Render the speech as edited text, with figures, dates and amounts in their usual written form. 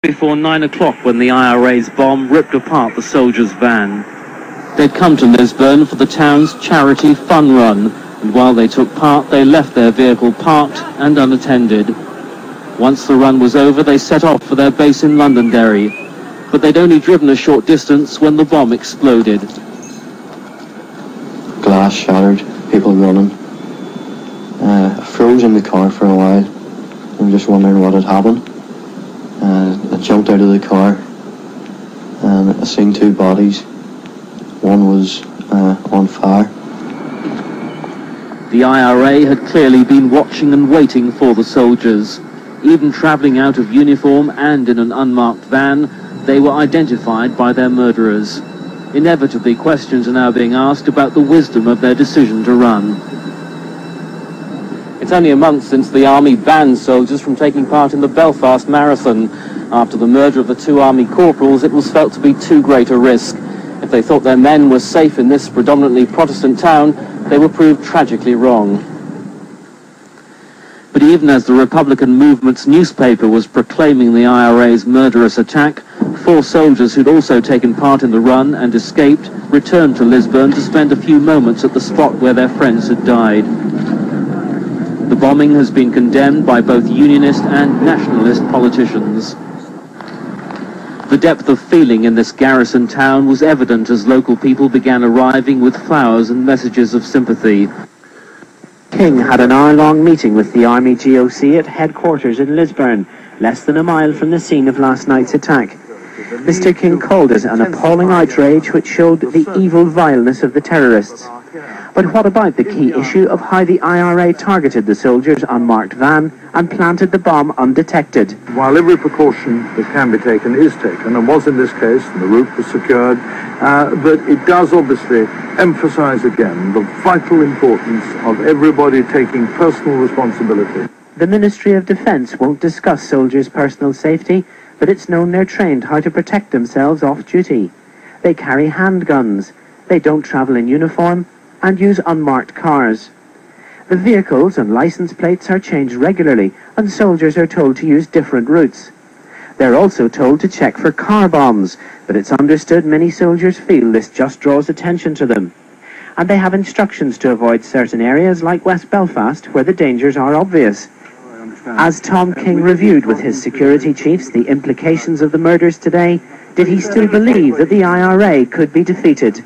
Before 9 o'clock when the IRA's bomb ripped apart the soldiers' van. They'd come to Lisbon for the town's charity fun run, and while they took part, they left their vehicle parked and unattended. Once the run was over, they set off for their base in Londonderry, but they'd only driven a short distance when the bomb exploded. Glass shattered, people running. I froze in the car for a while. I'm just wondering what had happened. I jumped out of the car and I seen two bodies. One was on fire. The IRA had clearly been watching and waiting for the soldiers. Even travelling out of uniform and in an unmarked van, they were identified by their murderers. Inevitably, questions are now being asked about the wisdom of their decision to run. It's only a month since the army banned soldiers from taking part in the Belfast Marathon. After the murder of the two army corporals, it was felt to be too great a risk. If they thought their men were safe in this predominantly Protestant town, they were proved tragically wrong. But even as the Republican movement's newspaper was proclaiming the IRA's murderous attack, 4 soldiers who'd also taken part in the run and escaped returned to Lisbon to spend a few moments at the spot where their friends had died. The bombing has been condemned by both unionist and nationalist politicians. The depth of feeling in this garrison town was evident as local people began arriving with flowers and messages of sympathy. King had an hour-long meeting with the Army GOC at headquarters in Lisburn, less than a mile from the scene of last night's attack. Mr. King called it an appalling outrage which showed the evil vileness of the terrorists. But what about the key issue of how the IRA targeted the soldiers' unmarked van and planted the bomb undetected? While every precaution that can be taken is taken, and was in this case, and the route was secured, but it does obviously emphasize again the vital importance of everybody taking personal responsibility. The Ministry of Defence won't discuss soldiers' personal safety, but it's known they're trained how to protect themselves off duty. They carry handguns, they don't travel in uniform, and use unmarked cars. The vehicles and license plates are changed regularly, and soldiers are told to use different routes. They're also told to check for car bombs, but it's understood many soldiers feel this just draws attention to them. And they have instructions to avoid certain areas like West Belfast, where the dangers are obvious. As Tom King reviewed with his security chiefs the implications of the murders today, did he still believe that the IRA could be defeated?